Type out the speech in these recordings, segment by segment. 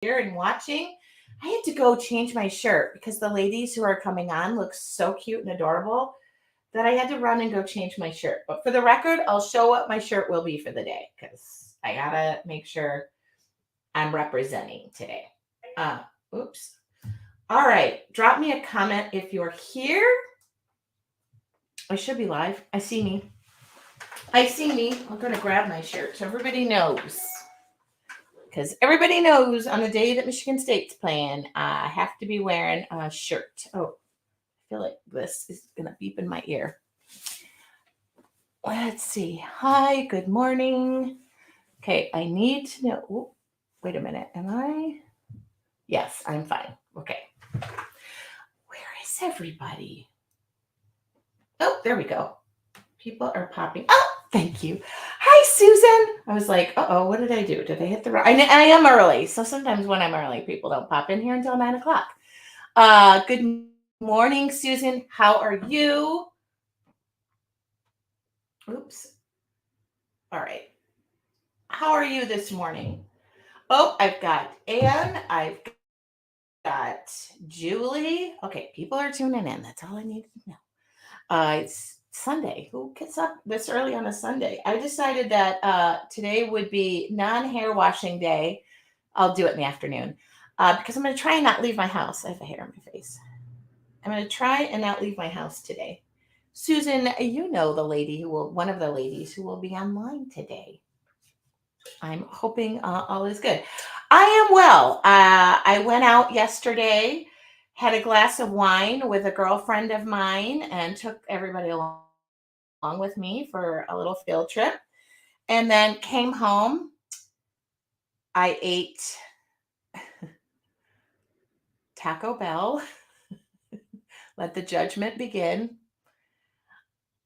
here and watching, I had to go change my shirt because the ladies who are coming on look so cute and adorable that I had to run and go change my shirt. But for the record, I'll show what my shirt will be for the day because I gotta make sure I'm representing today. Uh, oops. All right. Drop me a comment if you're here. I should be live. I see me. I see me. I'm going to grab my shirt so everybody knows. Because everybody knows on the day that Michigan State's playing, I have to be wearing a shirt. Oh, I feel like this is going to beep in my ear. Let's see. Hi, good morning. Okay, I need to know. Oh, wait a minute. Am I? Yes, I'm fine. Okay. Where is everybody? Oh, there we go. People are popping. Oh, thank you. Hi, Susan. I was like, uh-oh, what did I do? Did I hit the right? I am early. So sometimes when I'm early, people don't pop in here until 9 o'clock. Good morning, Susan. How are you? Oops. All right. How are you this morning? Oh, I've got Anne. I've got Julie. Okay, people are tuning in. That's all I need to know. It's Sunday. Who gets up this early on a Sunday? I decided that today would be non-hair washing day. I'll do it in the afternoon because I'm going to try and not leave my house. I have a hair on my face. I'm going to try and not leave my house today. Susan, you know one of the ladies who will be online today. I'm hoping all is good. I am well. I went out yesterday, had a glass of wine with a girlfriend of mine, and took everybody along with me for a little field trip. And then came home. I ate Taco Bell. Let the judgment begin.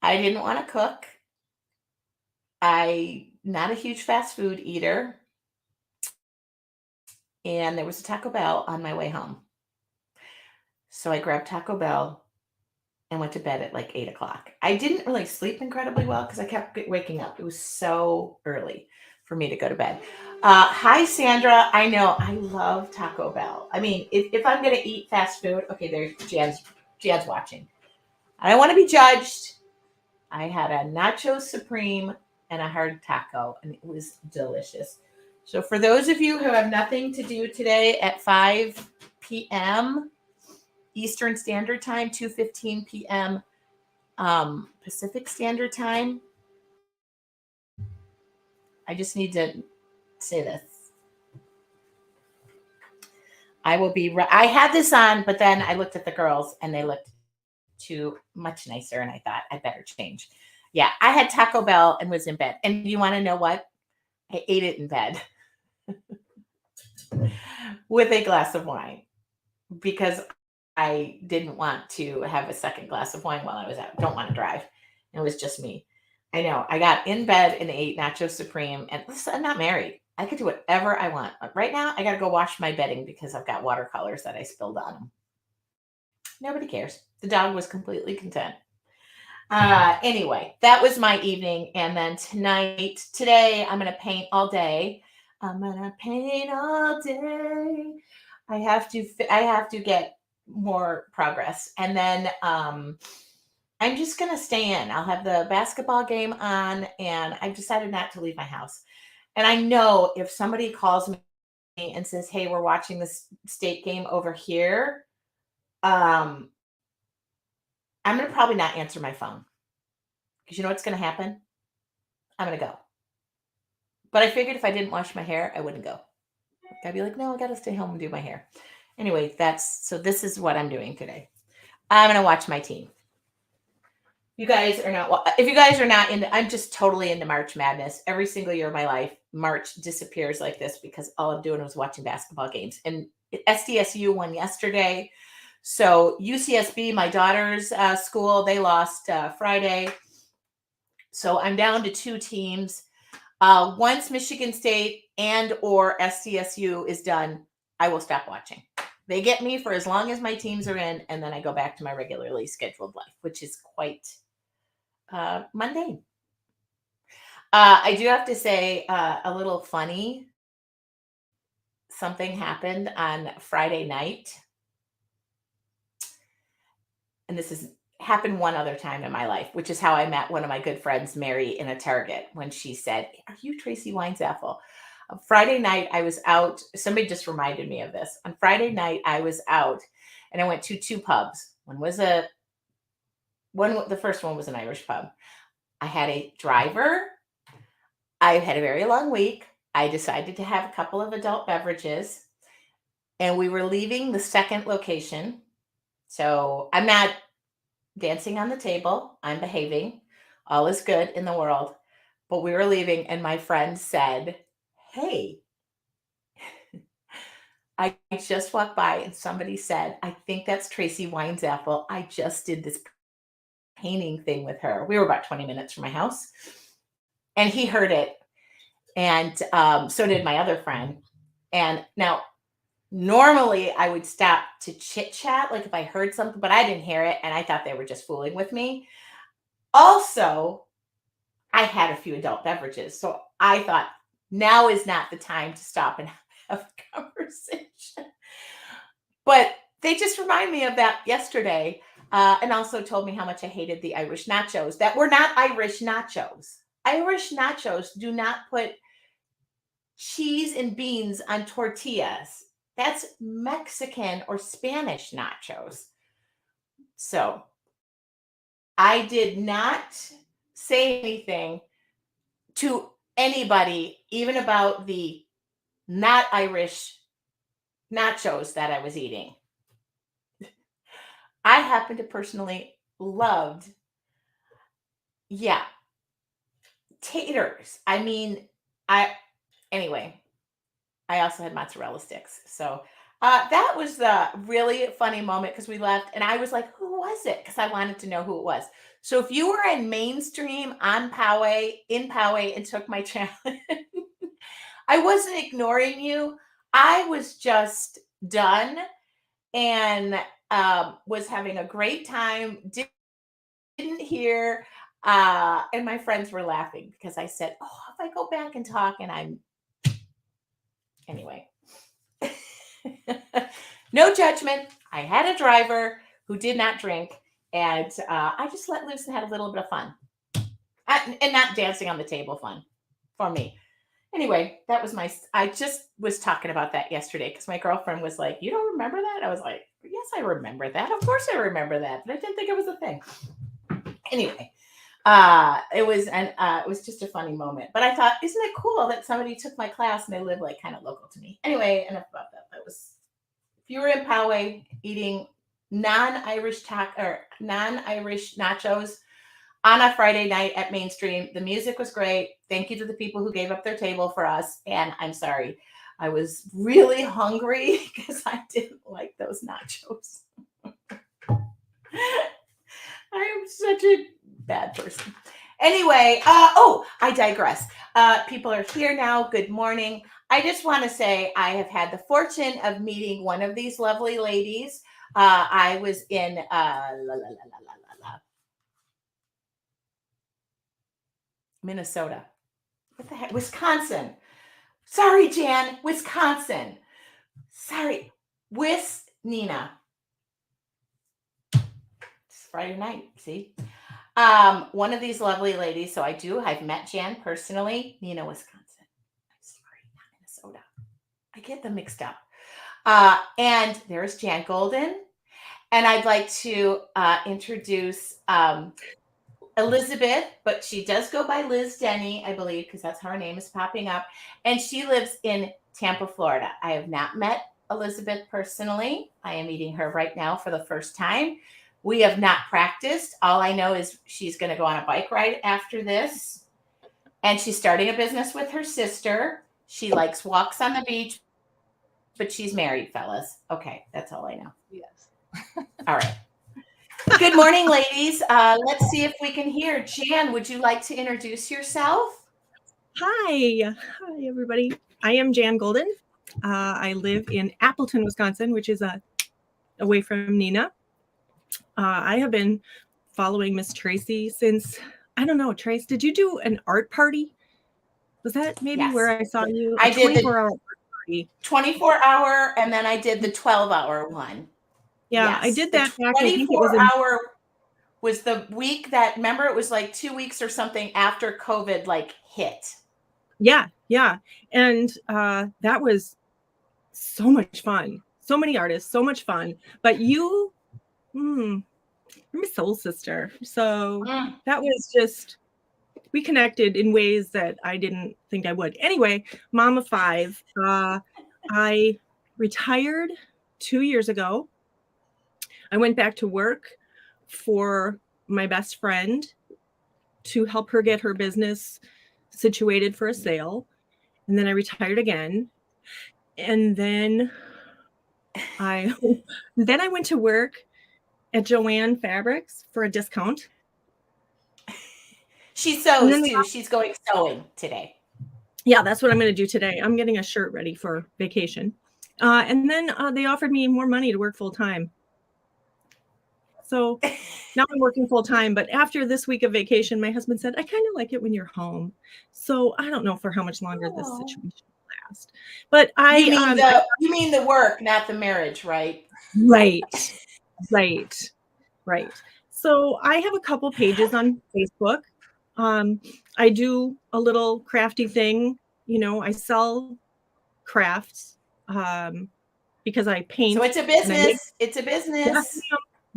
I didn't want to cook. I'm not a huge fast food eater. And there was a Taco Bell on my way home. So I grabbed Taco Bell and went to bed at like 8 o'clock. I didn't really sleep incredibly well because I kept waking up. It was so early for me to go to bed. Hi, Sandra. I know I love Taco Bell. I mean, if I'm going to eat fast food, okay, there's Jan's watching. I don't want to be judged. I had a nacho supreme and a hard taco, and it was delicious. So for those of you who have nothing to do today at 5 p.m., Eastern Standard Time, 2:15 p.m. Pacific Standard Time. I just need to say this. I will be. I had this on, but then I looked at the girls and they looked too much nicer, and I thought I better change. Yeah, I had Taco Bell and was in bed. And you want to know what? I ate it in bed with a glass of wine because I didn't want to have a second glass of wine while I was out. Don't want to drive. It was just me. I know. I got in bed and ate Nacho Supreme. And listen, I'm not married. I could do whatever I want. But right now, I got to go wash my bedding because I've got watercolors that I spilled on them. Nobody cares. The dog was completely content. Anyway, that was my evening. And then today, I'm going to paint all day. I'm going to paint all day. I have to get more progress. And then I'm just going to stay in. I'll have the basketball game on, and I've decided not to leave my house. And I know if somebody calls me and says, hey, we're watching this state game over here, I'm going to probably not answer my phone. Because you know what's going to happen? I'm going to go. But I figured if I didn't wash my hair, I wouldn't go. I'd be like, no, I got to stay home and do my hair. Anyway, so this is what I'm doing today. I'm going to watch my team. You guys are not, if you guys are not into, I'm just totally into March Madness. Every single year of my life, March disappears like this because all I'm doing was watching basketball games. And SDSU won yesterday. So UCSB, my daughter's school, they lost Friday. So I'm down to 2 teams. Once Michigan State and or SDSU is done, I will stop watching. They get me for as long as my teams are in, and then I go back to my regularly scheduled life, which is quite mundane. I do have to say a little funny something happened on Friday night, and this has happened one other time in my life, which is how I met one of my good friends, Mary, in a Target when she said, "Are you Tracy Weinsappel?" Friday night, I was out. Somebody just reminded me of this. On Friday night, I was out and I went to two pubs. The first one was an Irish pub. I had a driver. I had a very long week. I decided to have a couple of adult beverages, and we were leaving the second location. So I'm not dancing on the table. I'm behaving. All is good in the world. But we were leaving, and my friend said, "Hey, I just walked by and somebody said, I think that's Tracy Weinsappel. I just did this painting thing with her." We were about 20 minutes from my house. And he heard it. And so did my other friend. And now, normally I would stop to chit chat, like if I heard something, but I didn't hear it. And I thought they were just fooling with me. Also, I had a few adult beverages. So I thought now is not the time to stop and have a conversation. But they just remind me of that yesterday, and also told me how much I hated the Irish nachos that were not Irish nachos. Irish nachos do not put cheese and beans on tortillas. That's Mexican or Spanish nachos. So I did not say anything to anybody, even about the not Irish nachos that I was eating. I happen to personally loved, yeah, taters. I mean, anyway, I also had mozzarella sticks. So that was the really funny moment because we left and I was like, who was it? Because I wanted to know who it was. So if you were in mainstream on Poway, in Poway, and took my challenge, I wasn't ignoring you. I was just done and was having a great time. Didn't hear. And my friends were laughing because I said, oh, if I go back and talk and I'm anyway. No judgment. I had a driver who did not drink, and I just let loose and had a little bit of fun. And not dancing on the table fun for me. Anyway, that was I just was talking about that yesterday because my girlfriend was like, you don't remember that? I was like, yes, I remember that. Of course I remember that, but I didn't think it was a thing. Anyway, it was just a funny moment. But I thought, isn't it cool that somebody took my class and they live like kind of local to me? Anyway, enough about that. That was, if you were in Poway eating non-Irish nachos on a Friday night at Mainstream, the music was great. Thank you to the people who gave up their table for us. And I'm sorry, I was really hungry because I didn't like those nachos. I am such a bad person. Anyway, I digress. People are here now. Good morning. I just want to say I have had the fortune of meeting one of these lovely ladies. I was in Minnesota. What the heck? Wisconsin. Sorry, Jan. Wisconsin. Sorry. Nina. It's Friday night. See? One of these lovely ladies. So I've met Jan personally. Nina, Wisconsin. I'm sorry, not Minnesota. I get them mixed up. And there's Jan Golden. And I'd like to introduce Elizabeth, but she does go by Liz Denny, I believe, because that's how her name is popping up. And she lives in Tampa, Florida. I have not met Elizabeth personally. I am meeting her right now for the first time. We have not practiced. All I know is she's going to go on a bike ride after this. And she's starting a business with her sister. She likes walks on the beach, but she's married, fellas. Okay, that's all I know. Yes. All right. Good morning, ladies. Let's see if we can hear. Jan, would you like to introduce yourself? Hi, everybody. I am Jan Golden. I live in Appleton, Wisconsin, which is away from Nina. I have been following Miss Tracy since, I don't know, Trace, did you do an art party? Was that maybe Yes. where I saw you? I did. 24-hour. free. 24-hour, and then I did the 12-hour one. Yeah, I Yes. did The that back. I think it was 24-hour was the week that, remember, it was like 2 weeks or something after COVID like hit. Yeah. And that was so much fun. So many artists, so much fun. But you're my soul sister. So that was just, we connected in ways that I didn't think I would. Anyway, mom of 5. I retired 2 years ago. I went back to work for my best friend to help her get her business situated for a sale. And then I retired again. And then I went to work at Joanne Fabrics for a discount. She sews too. She's going sewing today. Yeah, that's what I'm going to do today. I'm getting a shirt ready for vacation. And then they offered me more money to work full time. So now I'm working full time. But after this week of vacation, my husband said, I kind of like it when you're home. So I don't know for how much longer this situation will last. But you mean the work, not the marriage, right? Right. So I have a couple pages on Facebook. I do a little crafty thing. I sell crafts because I paint. So it's a business. It's a business.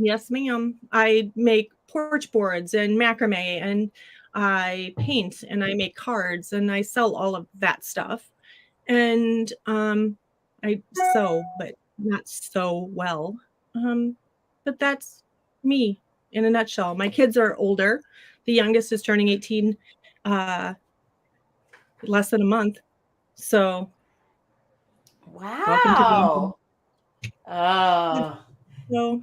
Yes, ma'am. I make porch boards and macrame, and I paint, and I make cards, and I sell all of that stuff. And I sew, but not so well. But that's me in a nutshell. My kids are older. The youngest is turning 18 less than a month. So wow. Oh. So,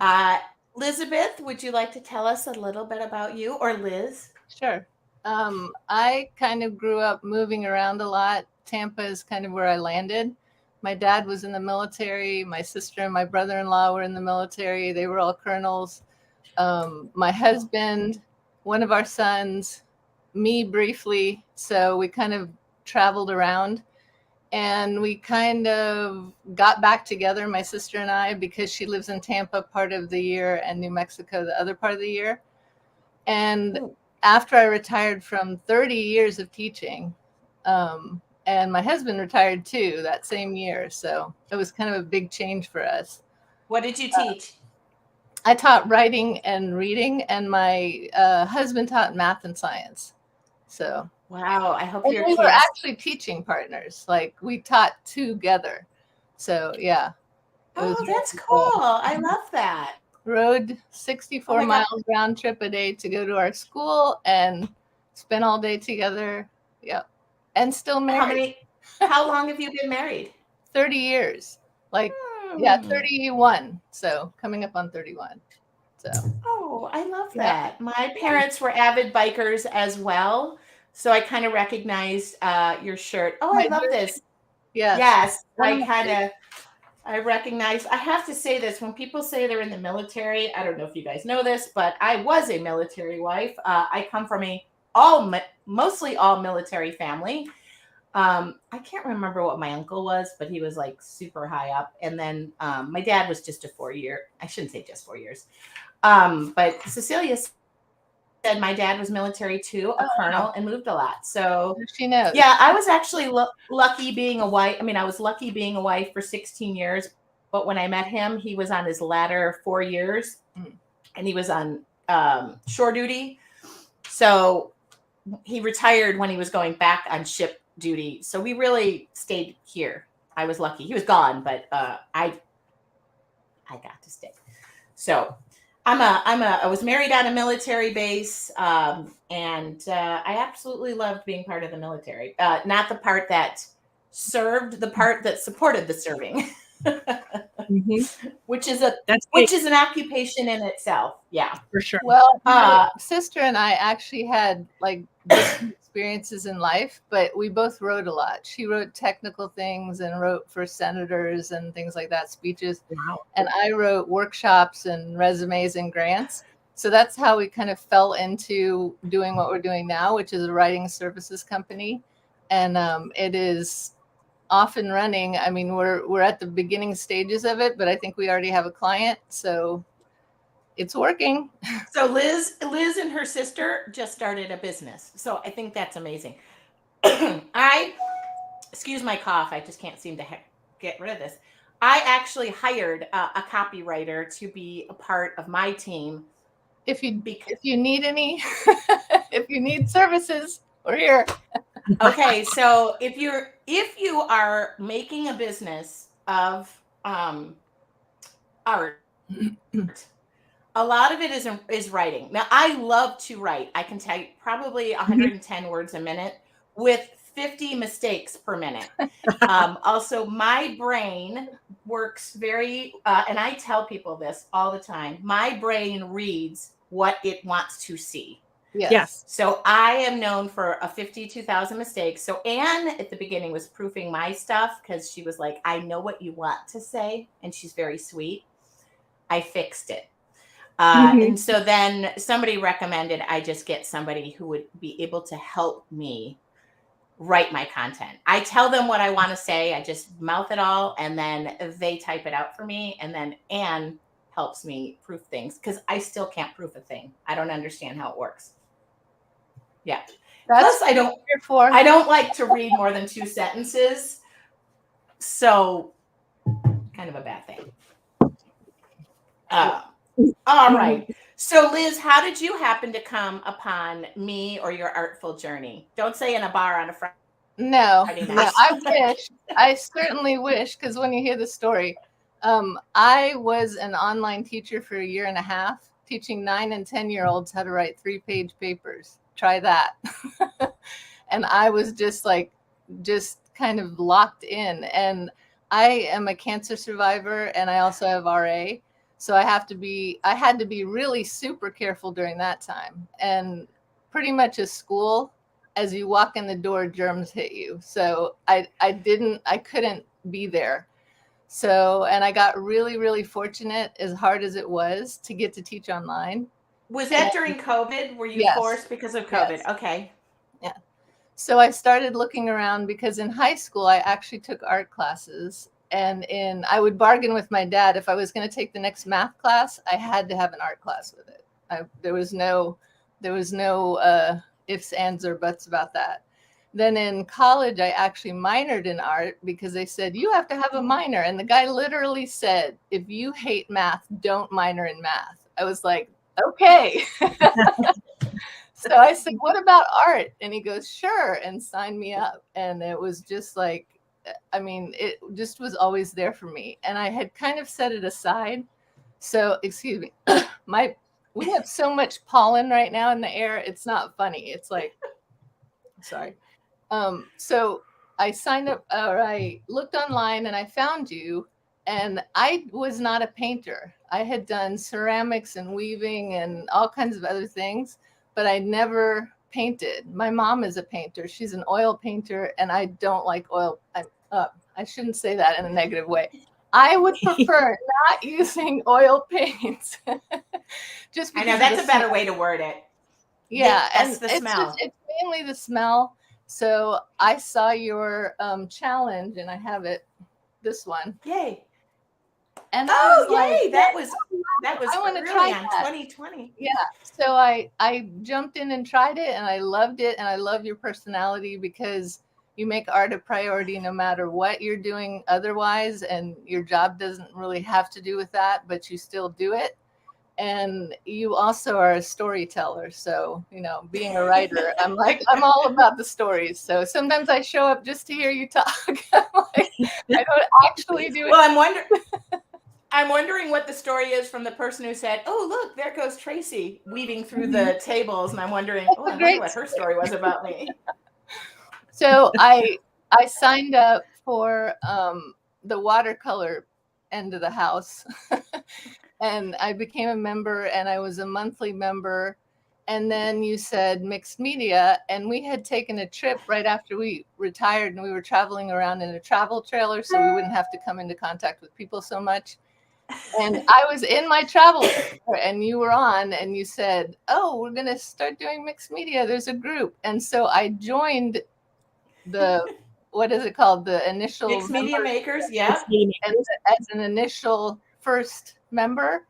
Elizabeth, would you like to tell us a little bit about you, or Liz? Sure. I kind of grew up moving around a lot. Tampa is kind of where I landed. My dad was in the military. My sister and my brother-in-law were in the military. They were all colonels. My husband, one of our sons, me briefly. So we kind of traveled around, and we kind of got back together, my sister and I, because she lives in Tampa part of the year and New Mexico the other part of the year. And after I retired from 30 years of teaching, and my husband retired too that same year. So it was kind of a big change for us. What did you teach? I taught writing and reading, and my husband taught math and science. So wow, I hope your we kids were actually teaching partners. Like we taught together. So yeah. Oh, that's cool. I love that. Rode 64 miles round trip a day to go to our school and spent all day together. Yep. And still married. How long have you been married? 30 years. Like, yeah, 31. So coming up on 31. So. Oh, I love that. My parents were avid bikers as well. So I kind of recognized your shirt. Oh, I love this. Yes. I recognize, I have to say this, when people say they're in the military, I don't know if you guys know this, but I was a military wife. I come from a mostly all military family. I can't remember what my uncle was, but he was like super high up. And then my dad was just a 4-year, I shouldn't say just 4 years. But Cecilia said my dad was military too, a colonel, and moved a lot. So she knows. Yeah, I was actually lucky being a wife. I mean, I was lucky being a wife for 16 years. But when I met him, he was on his latter 4 years, and he was on shore duty. So he retired when he was going back on ship duty. So we really stayed here. I was lucky. He was gone, but I got to stay. So I was married on a military base, and I absolutely loved being part of the military. Not the part that served, the part that supported the serving, which is an occupation in itself. Yeah, for sure. Well, my sister and I actually had like different experiences in life, but we both wrote a lot. She wrote technical things and wrote for senators and things like that, speeches. Wow. And I wrote workshops and resumes and grants. So that's how we kind of fell into doing what we're doing now, which is a writing services company. And it is off and running. I mean, we're at the beginning stages of it, but I think we already have a client, so it's working. So Liz and her sister just started a business. So I think that's amazing. Excuse my cough. I just can't seem to get rid of this. I actually hired a copywriter to be a part of my team. If you need any, if you need services, we're here. Okay, so if you are making a business of art, a lot of it is writing. Now, I love to write. I can type probably 110 words a minute with 50 mistakes per minute. Also, my brain works very, and I tell people this all the time, my brain reads what it wants to see. Yes. So I am known for a 52,000 mistakes. So Anne at the beginning was proofing my stuff because she was like, I know what you want to say. And she's very sweet. I fixed it. And so then somebody recommended I just get somebody who would be able to help me write my content. I tell them what I want to say. I just mouth it all, and then they type it out for me. And then Anne helps me proof things because I still can't proof a thing. I don't understand how it works. Yeah. That's Plus, I don't like to read more than 2 sentences. So kind of a bad thing. All right. So Liz, how did you happen to come upon me or your artful journey? Don't say in a bar on a Friday. No, I wish. I certainly wish, because when you hear the story, I was an online teacher for 1.5 years, teaching 9 and 10-year-olds how to write 3-page papers. Try that. And I was just kind of locked in. And I am a cancer survivor, and I also have RA. So I had to be really super careful during that time. And pretty much a school, as you walk in the door, germs hit you. So I couldn't be there. So, and I got really, really fortunate, as hard as it was, to get to teach online. Was that during COVID? Were you forced because of COVID? Yes. Okay. Yeah. So I started looking around because in high school, I actually took art classes. And I would bargain with my dad. If I was going to take the next math class, I had to have an art class with it. There was no ifs, ands, or buts about that. Then in college, I actually minored in art because they said, you have to have a minor. And the guy literally said, if you hate math, don't minor in math. I was like, okay. So I said, what about art? And he goes, sure, and signed me up. And it was just like, I mean, it just was always there for me. And I had kind of set it aside. So, excuse me, we have so much pollen right now in the air. It's not funny. It's like, sorry. So I signed up, or I looked online and I found you, and I was not a painter. I had done ceramics and weaving and all kinds of other things, but I never painted. My mom is a painter. She's an oil painter, and I don't like oil. I shouldn't say that in a negative way. I would prefer not using oil paints. Just because I know that's a better way to word it. Yeah, and the smell. It's mainly the smell. So I saw your challenge, and I have it. This one. Yay! And yay! Like, that was I want to really try on that. 2020. Yeah. So I jumped in and tried it, and I loved it, and I love your personality because you make art a priority no matter what you're doing otherwise, and your job doesn't really have to do with that, but you still do it. And you also are a storyteller. So, being a writer, I'm all about the stories. So sometimes I show up just to hear you talk. I don't actually do it. Well, I'm wondering what the story is from the person who said, oh, look, there goes Tracy weaving through the tables. And I'm wondering, I wonder what her story was about me. So I signed up for the watercolor end of the house. And I became a member, and I was a monthly member. And then you said mixed media, and we had taken a trip right after we retired, and we were traveling around in a travel trailer so we wouldn't have to come into contact with people so much. And I was in my travel trailer, and you were on, and you said, oh, we're going to start doing mixed media. There's a group. And so I joined the what is it called? The initial Mixed media member, makers. Yeah. as an initial first member.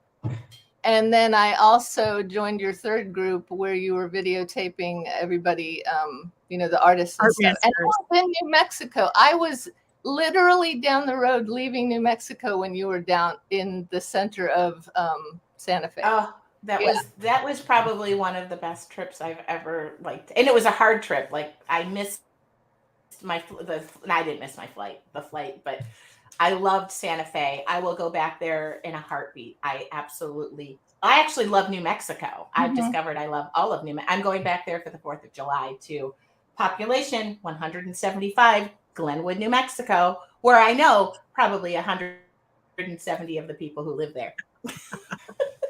And then I also joined your third group where you were videotaping everybody, the artists and Art stuff. And I masters. was in New Mexico. I was literally down the road leaving New Mexico when you were down in the center of Santa Fe. Oh, that was probably one of the best trips I've ever liked, and it was a hard trip. Like I missed I didn't miss the flight, but I loved Santa Fe. I will go back there in a heartbeat. I actually love New Mexico. I've discovered I love all of New Mexico. I'm going back there for the 4th of July to population 175, Glenwood, New Mexico, where I know probably 170 of the people who live there.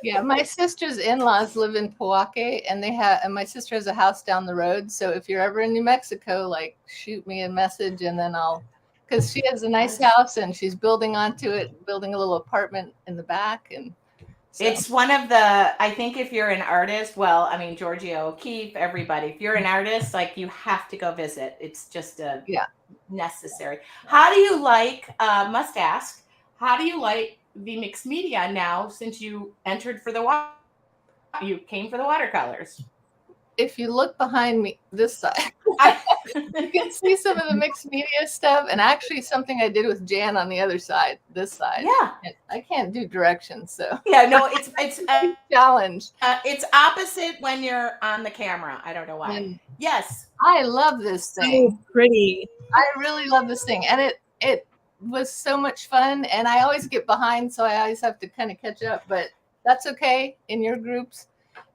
Yeah, my sister's in-laws live in Poake, and my sister has a house down the road. So if you're ever in New Mexico, like shoot me a message, and then because she has a nice house and she's building onto it, building a little apartment in the back, and so. It's one of I think if you're an artist, well, I mean, Georgia O'Keeffe, everybody, if you're an artist, like you have to go visit. It's just necessary. How do you must ask, how do you like the mixed media now since you entered for you came for the watercolors? If you look behind me, this side, you can see some of the mixed media stuff, and actually something I did with Jan on the other side, this side. Yeah, I can't do directions, so yeah, no, it's a challenge. It's opposite when you're on the camera. I don't know why. Yes, I love this thing. So pretty. I really love this thing, and it was so much fun. And I always get behind, so I always have to kind of catch up. But that's okay in your groups.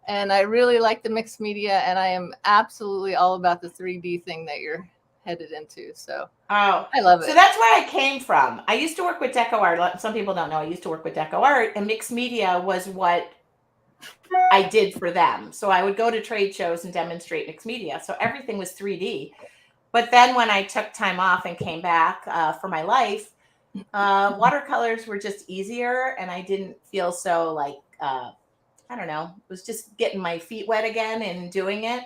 And I really like the mixed media, and I am absolutely all about the 3D thing that you're headed into. So I love it. So that's where I came from. I used to work with Deco Art. Some people don't know I used to work with Deco Art, and mixed media was what I did for them. So I would go to trade shows and demonstrate mixed media. So everything was 3D. But then when I took time off and came back for my life, watercolors were just easier, and I didn't feel so like I don't know, it was just getting my feet wet again and doing it.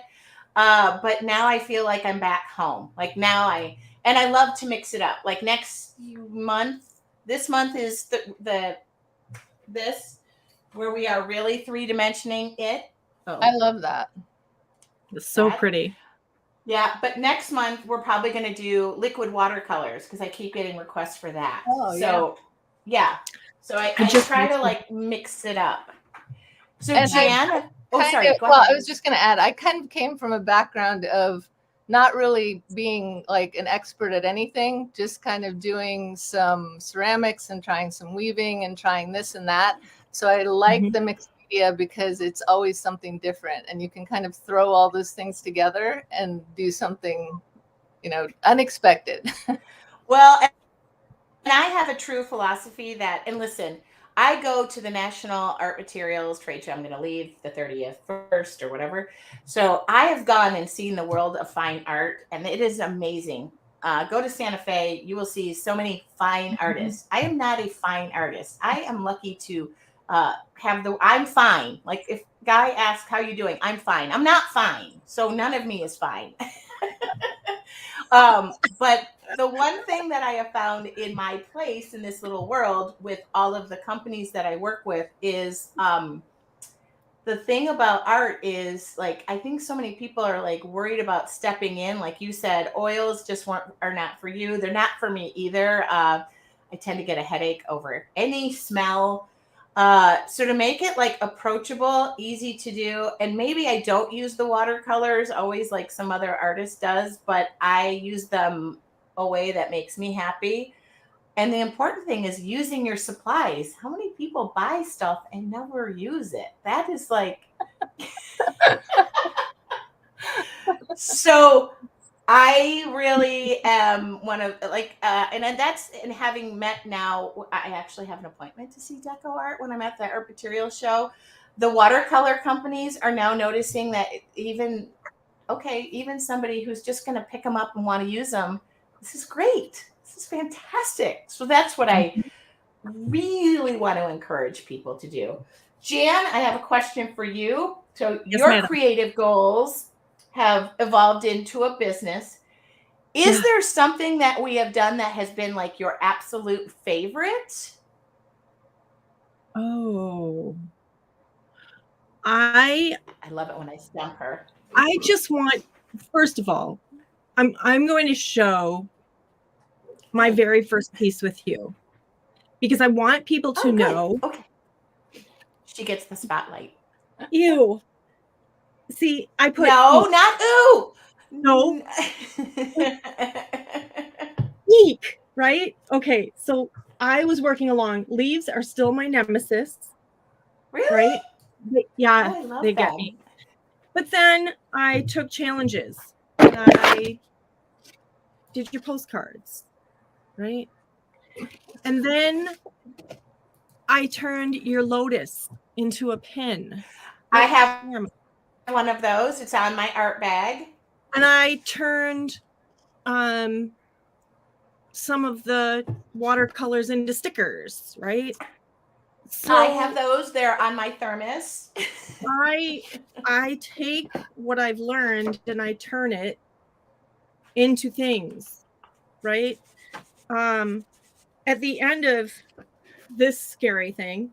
But now I feel like I'm back home. Like now I love to mix it up. Like next month, this month is this where we are really 3-dimensioning it. Oh. I love that. It's so pretty. Yeah, but next month we're probably going to do liquid watercolors because I keep getting requests for that. Oh, so yeah. So I just try to like mix it up. So Jan, sorry. Go ahead. I was just going to add, I kind of came from a background of not really being like an expert at anything, just kind of doing some ceramics and trying some weaving and trying this and that. So I like the mixed media because it's always something different, and you can kind of throw all those things together and do something, unexpected. Well, and I have a true philosophy that, and listen, I go to the National Art Materials Trade Show. I'm going to leave the 30th first or whatever. So I have gone and seen the world of fine art, and it is amazing. Go to Santa Fe. You will see so many fine artists. I am not a fine artist. I am lucky to I'm fine. Like if guy asks, how you doing? I'm fine. I'm not fine. So none of me is fine. But the one thing that I have found in my place in this little world with all of the companies that I work with is the thing about art is like, I think so many people are like worried about stepping in. Like you said, oils just are not for you. They're not for me either. I tend to get a headache over any smell. So to make it like approachable, easy to do, and maybe I don't use the watercolors always like some other artist does, but I use them a way that makes me happy. And the important thing is using your supplies. How many people buy stuff and never use it? That is like, so I really am one of like, and having met now, I actually have an appointment to see Deco Art when I'm at the Art Materials Show. The watercolor companies are now noticing that even somebody who's just going to pick them up and want to use them, this is great. This is fantastic. So that's what I really want to encourage people to do. Jan, I have a question for you. So Yes, your madam. creative goals have evolved into a business. Is there something that we have done that has been like your absolute favorite? Oh, I love it when I stump her. just want, first of all, I'm going to show my very first piece with you because I want people to know. Okay. She gets the spotlight. Ew. See, I put no, not ooh. No. Eek, right? Okay, so I was working along. Leaves are still my nemesis. Really? Right? Yeah, I love they them. get me. But then I took challenges. I did your postcards, right? And then I turned your lotus into a pin. I have one of those. It's on my art bag. And I turned some of the watercolors into stickers, right? So I have those. They're on my thermos. I take what I've learned and I turn it into things, right? At the end of this scary thing,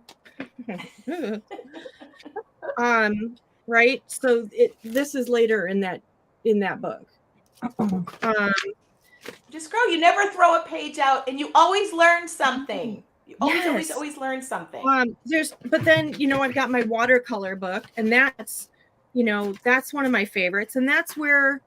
right? So this is later in that book. Just girl, you never throw a page out, and you always learn something. You always learn something. But then I've got my watercolor book, and that's one of my favorites, and that's where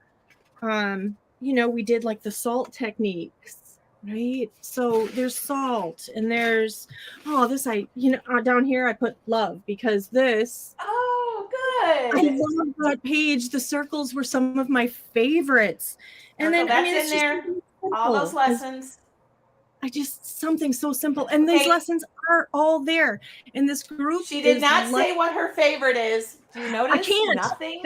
we did like the salt techniques, right? So there's salt, and there's down here I put love because this. Oh, good. I love that page. The circles were some of my favorites, and then that's in there. All those lessons. Something so simple, and these lessons are all there in this group. She did not say what her favorite is. Do you notice? I can't. Nothing.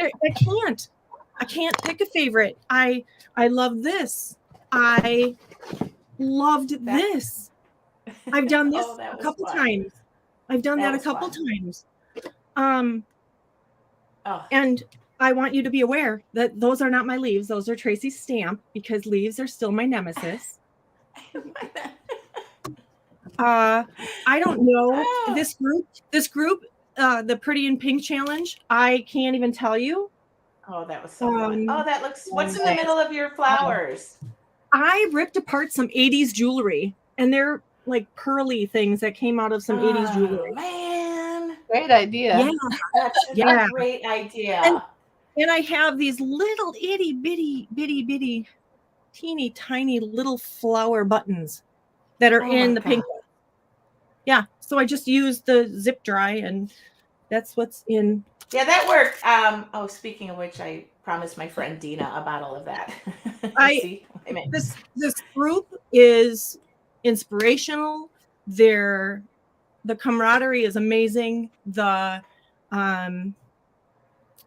I can't pick a favorite. I love this. I loved this. I've done this a couple times. I've done that a couple times. And I want you to be aware that those are not my leaves. Those are Tracy's stamp because leaves are still my nemesis. I don't know this group, the Pretty in Pink challenge. I can't even tell you. Oh, that was so fun. Oh, that looks. What's in the middle of your flowers? I ripped apart some 80s jewelry, and they're like pearly things that came out of some 80s jewelry. Man, great idea. Yeah, a great idea. And I have these little itty bitty, teeny tiny little flower buttons that are in the pink one. Yeah, so I just used the zip dry, and that's what's in. Yeah, that worked. Speaking of which, I promised my friend Dina a bottle of that. This group is inspirational. The camaraderie is amazing.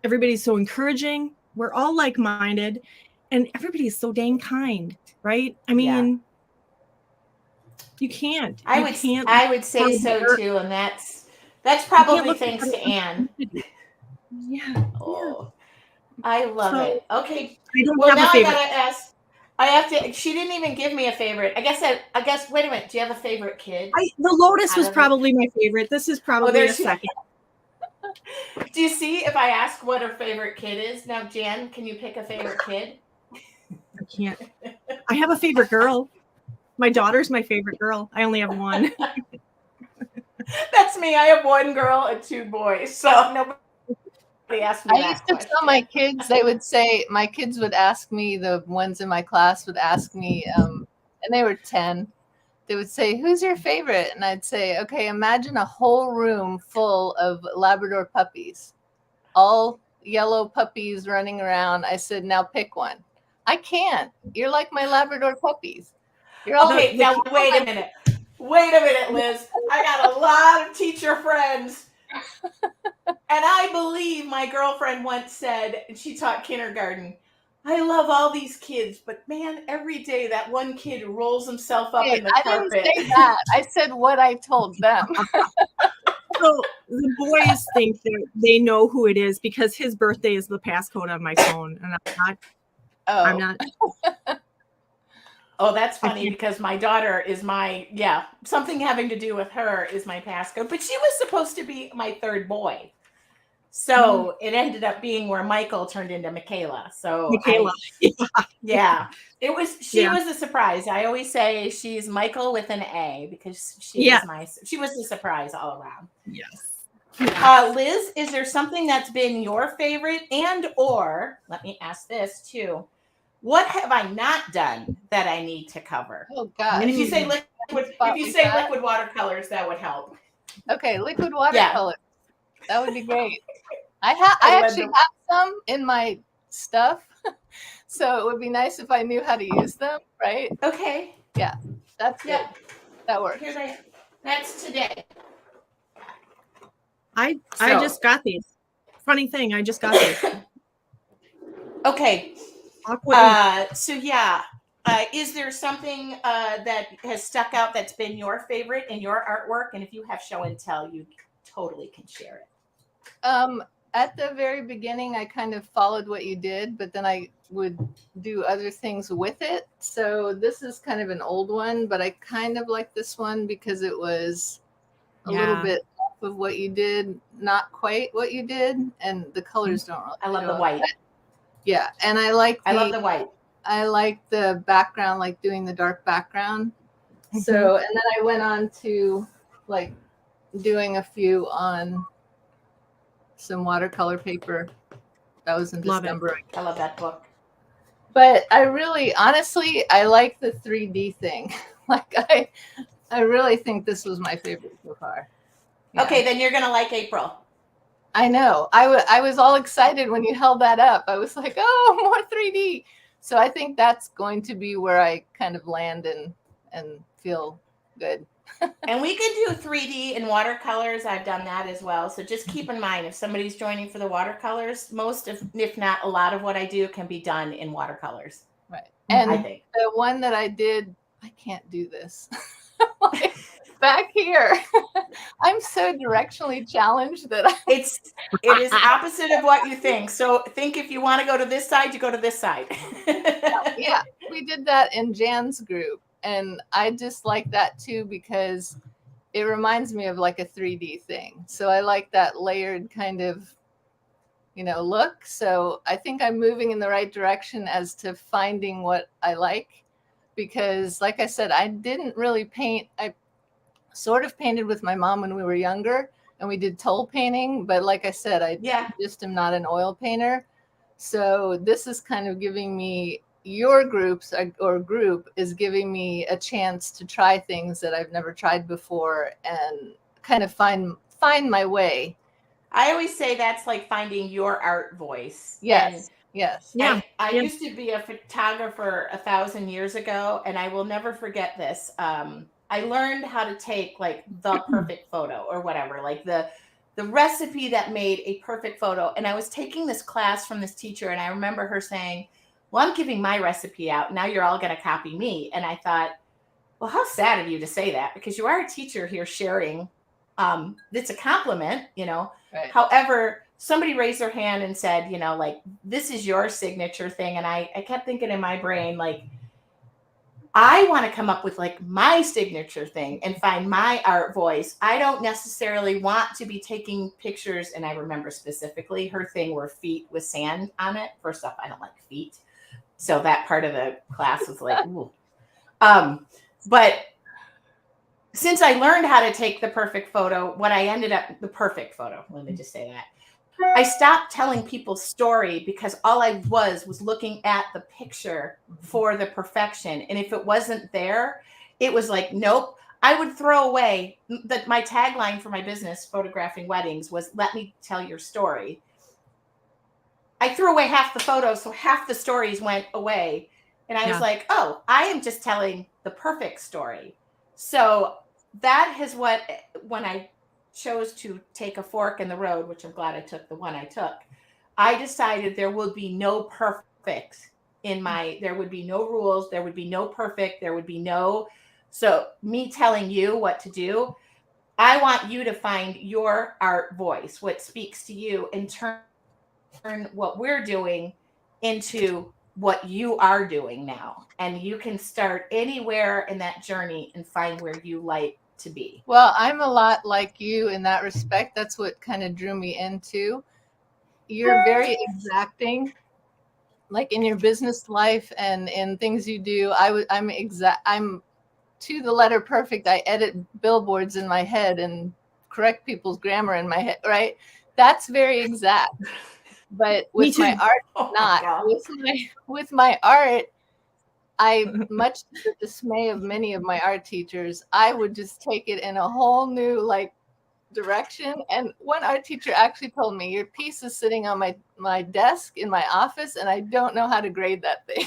Everybody's so encouraging. We're all like-minded, and everybody's so dang kind, right? I mean, you can't. I would say so too, and that's probably thanks to Anne. Yeah. Oh, I love it. Okay. Well, now I gotta ask. I have to. She didn't even give me a favorite. I guess. Wait a minute. Do you have a favorite kid? The Lotus was probably my favorite. This is probably a second. Do you see if I ask what her favorite kid is? Now, Jan, can you pick a favorite kid? I can't. I have a favorite girl. My daughter's my favorite girl. I only have one. That's me. I have one girl and two boys. So nobody asked me that. I used to tell my kids, my kids would ask me, the ones in my class would ask me, and they were 10. They would say, "Who's your favorite?" And I'd say, "Okay, imagine a whole room full of Labrador puppies, all yellow puppies running around." I said, "Now pick one." I can't. You're like my Labrador puppies. You're all okay. Now wait a minute. Wait a minute, Liz. I got a lot of teacher friends. And I believe my girlfriend once said, and she taught kindergarten, "I love all these kids, but man, every day that one kid rolls himself up in the carpet." I didn't say that. I said what I told them. So the boys think that they know who it is because his birthday is the passcode on my phone, and I'm not. Oh, that's I funny can't- because my daughter is something having to do with her is my passcode, but she was supposed to be my third boy. So it ended up being where Michael turned into Michaela. So Michaela. she was a surprise. I always say she's Michael with an A because she was a surprise all around. Yes. Liz, is there something that's been your favorite or let me ask this too. What have I not done that I need to cover? Oh God. And if you say liquid watercolors, that would help. Okay, liquid watercolor. That would be great. I actually have some in my stuff. So it would be nice if I knew how to use them, right? Okay. Yeah. That's good. That works. That's today. I just got these. Funny thing, I just got these. Okay. Aqua Is there something that has stuck out that's been your favorite in your artwork? And if you have show and tell, you totally can share it. At the very beginning, I kind of followed what you did, but then I would do other things with it. So this is kind of an old one, but I kind of like this one because it was a little bit off of what you did, not quite what you did, and the colors don't really. I love the white. Yeah, and I love the white. I like the background, like doing the dark background. So, and then I went on to like doing a few on some watercolor paper. That was in December. I love that book. But I really, honestly, I like the 3D thing. Like I really think this was my favorite so far. Yeah. Okay, then you're gonna like April. I know. I was all excited when you held that up. I was like, oh, more 3D. So I think that's going to be where I kind of land and feel good. And we could do 3D in watercolors. I've done that as well. So just keep in mind, if somebody's joining for the watercolors, if not a lot of what I do can be done in watercolors. Right. And I think the one that I did, I can't do this. Like, back here, I'm so directionally challenged that it is opposite of what you think. So think if you want to go to this side, you go to this side. Yeah, we did that in Jan's group. And I just like that too, because it reminds me of like a 3D thing. So I like that layered kind of, look. So I think I'm moving in the right direction as to finding what I like, because like I said, I didn't really paint. I sort of painted with my mom when we were younger and we did toll painting. But like I said, I just am not an oil painter. So this is kind of giving me your group is giving me a chance to try things that I've never tried before and kind of find my way. I always say that's like finding your art voice. Yes. Yes. Yeah. I used to be a photographer 1,000 years ago, and I will never forget this. I learned how to take like the perfect photo or whatever, like the recipe that made a perfect photo. And I was taking this class from this teacher, and I remember her saying, well, I'm giving my recipe out. Now you're all going to copy me. And I thought, well, how sad of you to say that, because you are a teacher here sharing. It's a compliment, Right. However, somebody raised their hand and said, like, this is your signature thing. And I kept thinking in my brain, like, I want to come up with like my signature thing and find my art voice. I don't necessarily want to be taking pictures. And I remember specifically her thing were feet with sand on it. First off, I don't like feet. So that part of the class was like, ooh. But since I learned how to take the perfect photo, the perfect photo, let me just say that. I stopped telling people's story because all I was looking at the picture for the perfection. And if it wasn't there, it was like, nope. I would throw away my tagline for my business, Photographing Weddings, was let me tell your story. I threw away half the photos, so half the stories went away. And I was like, oh, I am just telling the perfect story. So that is when I chose to take a fork in the road, which I'm glad I took the one I took, I decided there would be no perfect there would be no rules, there would be no perfect, so me telling you what to do, I want you to find your art voice, what speaks to you, and turn what we're doing into what you are doing now, and you can start anywhere in that journey and find where you like to be. Well, I'm a lot like you in that respect. That's what kind of drew me into. You're very exacting, like in your business life and in things you do. I'm to the letter perfect. I edit billboards in my head and correct people's grammar in my head, right? That's very exact. But with my art, not with my art. I, much to the dismay of many of my art teachers, I would just take it in a whole new like direction. And one art teacher actually told me, your piece is sitting on my desk in my office, and I don't know how to grade that thing.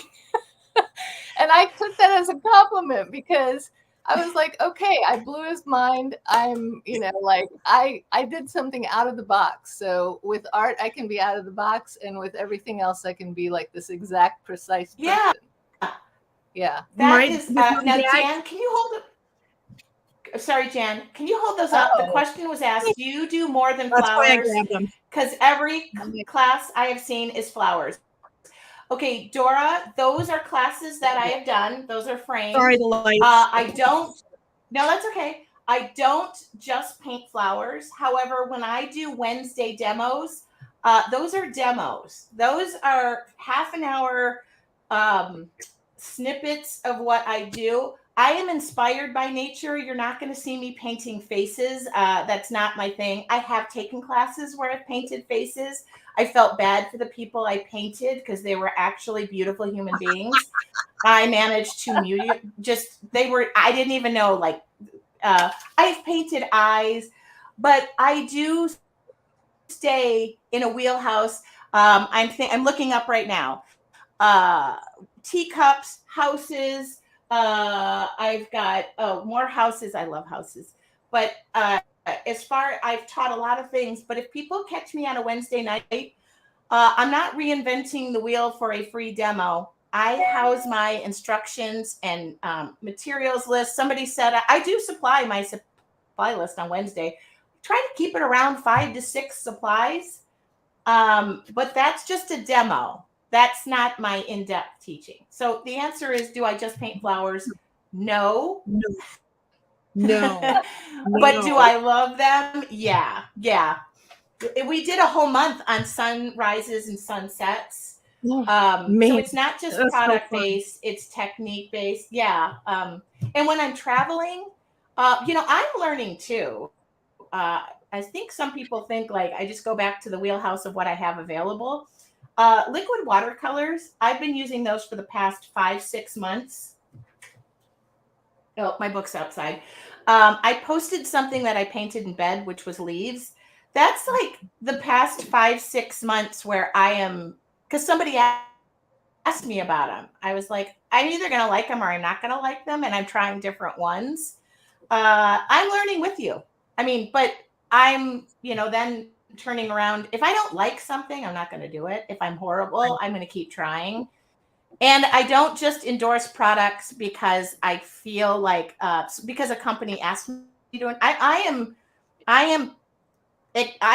And I took that as a compliment, because I was like, okay, I blew his mind. I'm, like I did something out of the box. So with art, I can be out of the box, and with everything else, I can be like this exact, precise person. Yeah. That is now, Jan, can you hold it? Sorry, Jan, can you hold those up? The question was asked, do you do more than flowers? Because every class I have seen is flowers. Okay, Dora, those are classes that I have done. Those are framed. Sorry, the lights. No, that's okay. I don't just paint flowers. However, when I do Wednesday demos, those are demos. Those are half an hour snippets of what I do. I am inspired by nature. You're not going to see me painting faces. That's not my thing. I have taken classes where I've painted faces. I felt bad for the people I painted because they were actually beautiful human beings. I managed to I didn't even know, like, I've painted eyes, but I do stay in a wheelhouse. I'm looking up right now. Teacups, houses. I've got more houses. I love houses. But I've taught a lot of things. But if people catch me on a Wednesday night, I'm not reinventing the wheel for a free demo. I house my instructions and materials list. Somebody said I do supply my supply list on Wednesday. Try to keep it around 5 to 6 supplies. But that's just a demo. That's not my in-depth teaching. So the answer is, do I just paint flowers? No. No. But do I love them? Yeah. We did a whole month on sunrises and sunsets. So it's not just product based, it's technique based. Yeah. And when I'm traveling, I'm learning too. I think some people think like I just go back to the wheelhouse of what I have available. Liquid watercolors, I've been using those for the past 5-6 months. Oh, my book's outside. I posted something that I painted in bed, which was leaves. That's like the past 5-6 months where I am, because somebody asked me about them. I was like, I'm either going to like them or I'm not going to like them. And I'm trying different ones. I'm learning with you. I mean, but I'm, then turning around. If I don't like something, I'm not going to do it. If I'm horrible, I'm going to keep trying. And I don't just endorse products because I feel like, because a company asked me to do it. I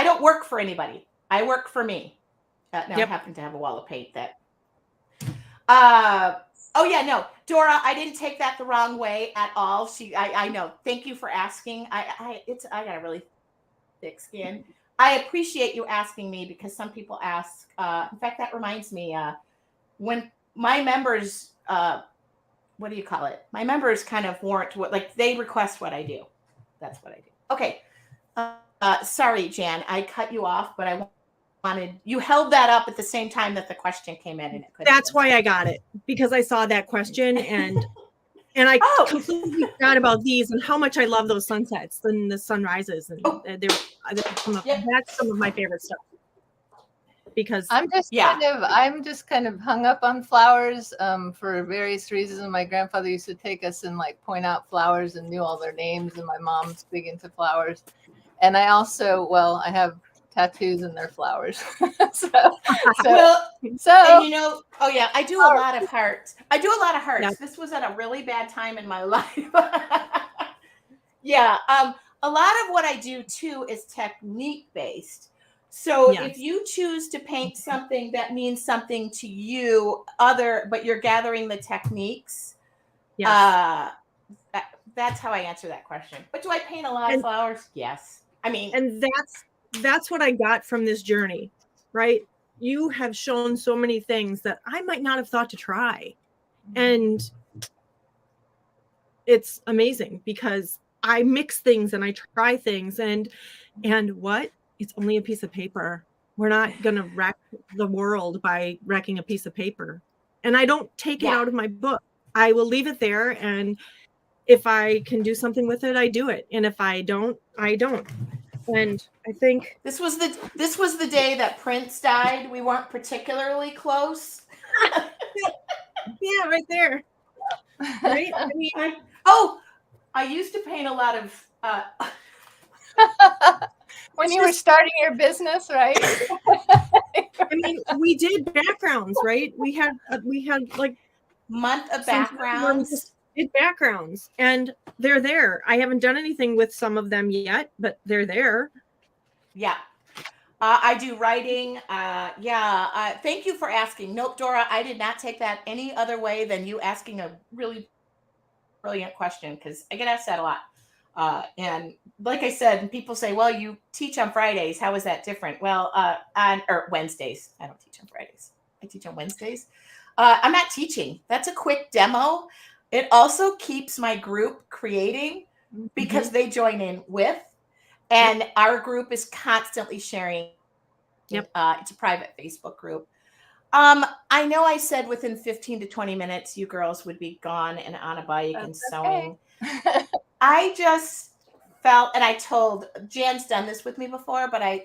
don't work for anybody. I work for me. Now I happen to have a wall of paint that. Oh yeah, no, Dora, I didn't take that the wrong way at all. I know. Thank you for asking. I got a really thick skin. I appreciate you asking me, because some people ask. In fact, that reminds me, when my members, what do you call it? My members kind of warrant what, like, they request what I do. That's what I do. Okay. Sorry, Jan, I cut you off, but I wanted, you held that up at the same time that the question came in, and it couldn't. That's why I got it, because I saw that question and I completely forgot about these and how much I love those sunsets and the sunrises, and that's some of my favorite stuff. Because I'm just kind of hung up on flowers for various reasons. My grandfather used to take us and like point out flowers and knew all their names, and my mom's big into flowers. And I also, I have tattoos and they're flowers. so oh yeah, I do a lot of hearts. Yeah. This was at a really bad time in my life. Yeah. A lot of what I do too is technique based. So Yes. if you choose to paint something that means something to you, but you're gathering the techniques, Yes. that's how I answer that question. But do I paint a lot of And- flowers? Yes. I mean, And that's what I got from this journey, right? You have shown so many things that I might not have thought to try. And it's amazing because I mix things and I try things and what? It's only a piece of paper. We're not going to wreck the world by wrecking a piece of paper. And I don't take it Yeah. out of my book. I will leave it there, and if I can do something with it, I do it. And if I don't, I don't. And I think this was the day that Prince died. We weren't particularly close. yeah, right there. Right? I mean, I used to paint a lot of when you were starting your business, right? I mean, we did backgrounds, right? We had like month of some time where we backgrounds. just did backgrounds, and they're there. I haven't done anything with some of them yet, but they're there. Yeah. I do writing. Thank you for asking. Nope, Dora, I did not take that any other way than you asking a really brilliant question, because I get asked that a lot. And like I said, people say, well, you teach on Fridays. How is that different? Well, or Wednesdays. I don't teach on Fridays. I teach on Wednesdays. I'm not teaching. That's a quick demo. It also keeps my group creating because they join in with. And our group is constantly sharing. Yep. It's a private Facebook group. I know I said within 15 to 20 minutes, you girls would be gone and on a bike and sewing. Okay. I just felt, and I told Jan's done this with me before, but I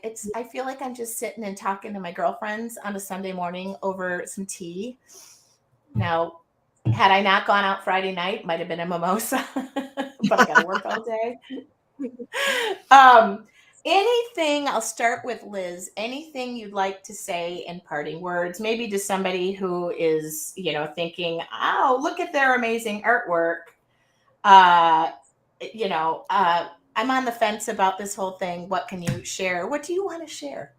feel like I'm just sitting and talking to my girlfriends on a Sunday morning over some tea. Now, had I not gone out Friday night, might have been a mimosa, but I got to work all day. Anything, I'll start with Liz, anything you'd like to say in parting words, maybe to somebody who is, thinking, oh, look at their amazing artwork. I'm on the fence about this whole thing. What can you share? What do you want to share?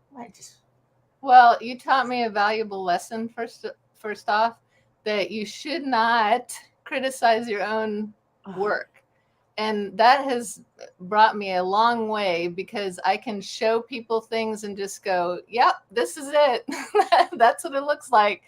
Well, you taught me a valuable lesson first off, that you should not criticize your own work. And that has brought me a long way, because I can show people things and just go, yep, this is it. That's what it looks like,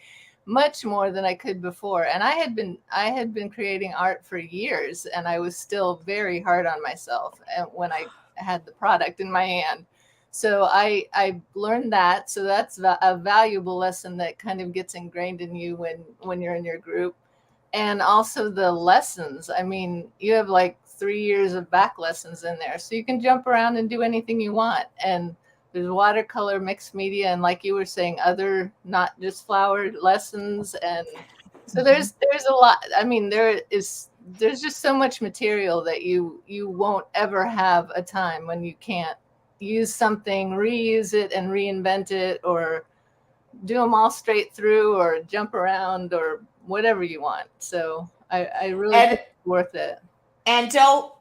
much more than I could before. And I had been creating art for years, and I was still very hard on myself when I had the product in my hand. So I learned that. So that's a valuable lesson that kind of gets ingrained in you when you're in your group. And also the lessons. I mean, you have like 3 years of back lessons in there, so you can jump around and do anything you want. And there's watercolor, mixed media, and like you were saying, other not just flower lessons. And so there's a lot. I mean, there's just so much material that you won't ever have a time when you can't use something, reuse it and reinvent it, or do them all straight through, or jump around, or whatever you want. So I really think it's worth it. And don't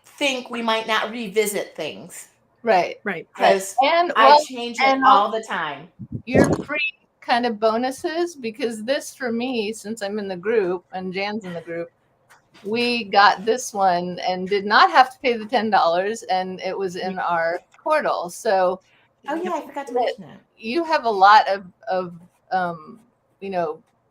think we might not revisit things. Right. Because and I change it all the time. Your free kind of bonuses, because this, for me, since I'm in the group and Jan's in the group, we got this one and did not have to pay the $10, and it was in our portal. So I forgot to mention that. You have a lot of